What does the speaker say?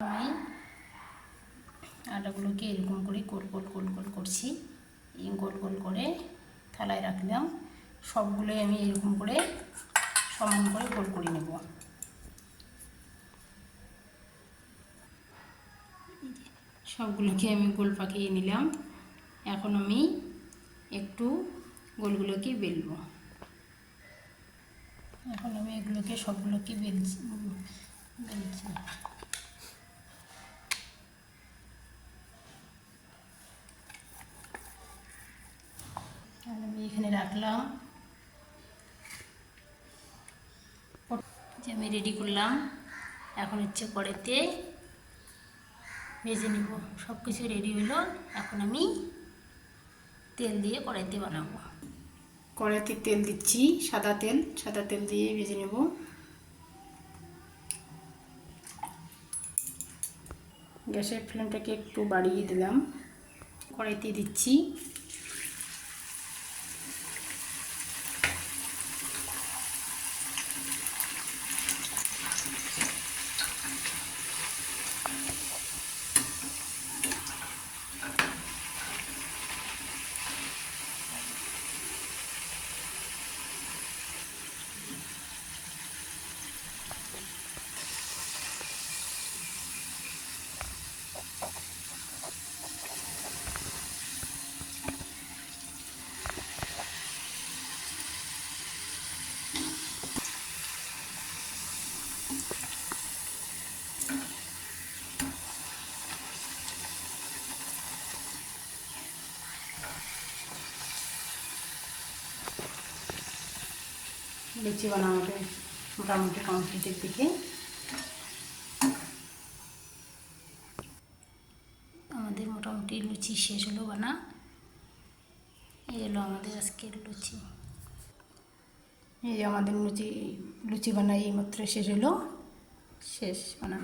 আমি আটাগুলোকে এরকম করে গোল গোল গোল গোল করছি। এই গোল গোল করে থালায় রাখলাম। সবগুলোই আমি এরকম করে সমান করে গোল করে নেব। সবগুলোকে আমি গোল পাকিয়ে নিলাম। এখন আমি একটু গোলগুলোকে বেলবো। এখন আমি এগুলোকে সবগুলোকে বেলছি। আমি এখানে রাখলাম, যে আমি রেডি করলাম। এখন হচ্ছে কড়াইতে ভেজে নিব। সব কিছু রেডি হলো। এখন আমি তেল দিয়ে কড়াইতে বানাবো। কড়াইতে তেল দিচ্ছি, সাদা তেল দিয়ে ভেজে নেব। গ্যাসের ফ্লেমটাকে একটু বাড়িয়ে দিলাম। কড়াইতে দিচ্ছি লুচি বানাতে মোটামুটি কমপ্লিটের দিকে। আমাদের মোটামুটি লুচি শেষ হলো বানা। এই হলো আমাদের আজকের লুচি। এই আমাদের লুচি বানাই এইমাত্র শেষ হলো। শেষ বানানো।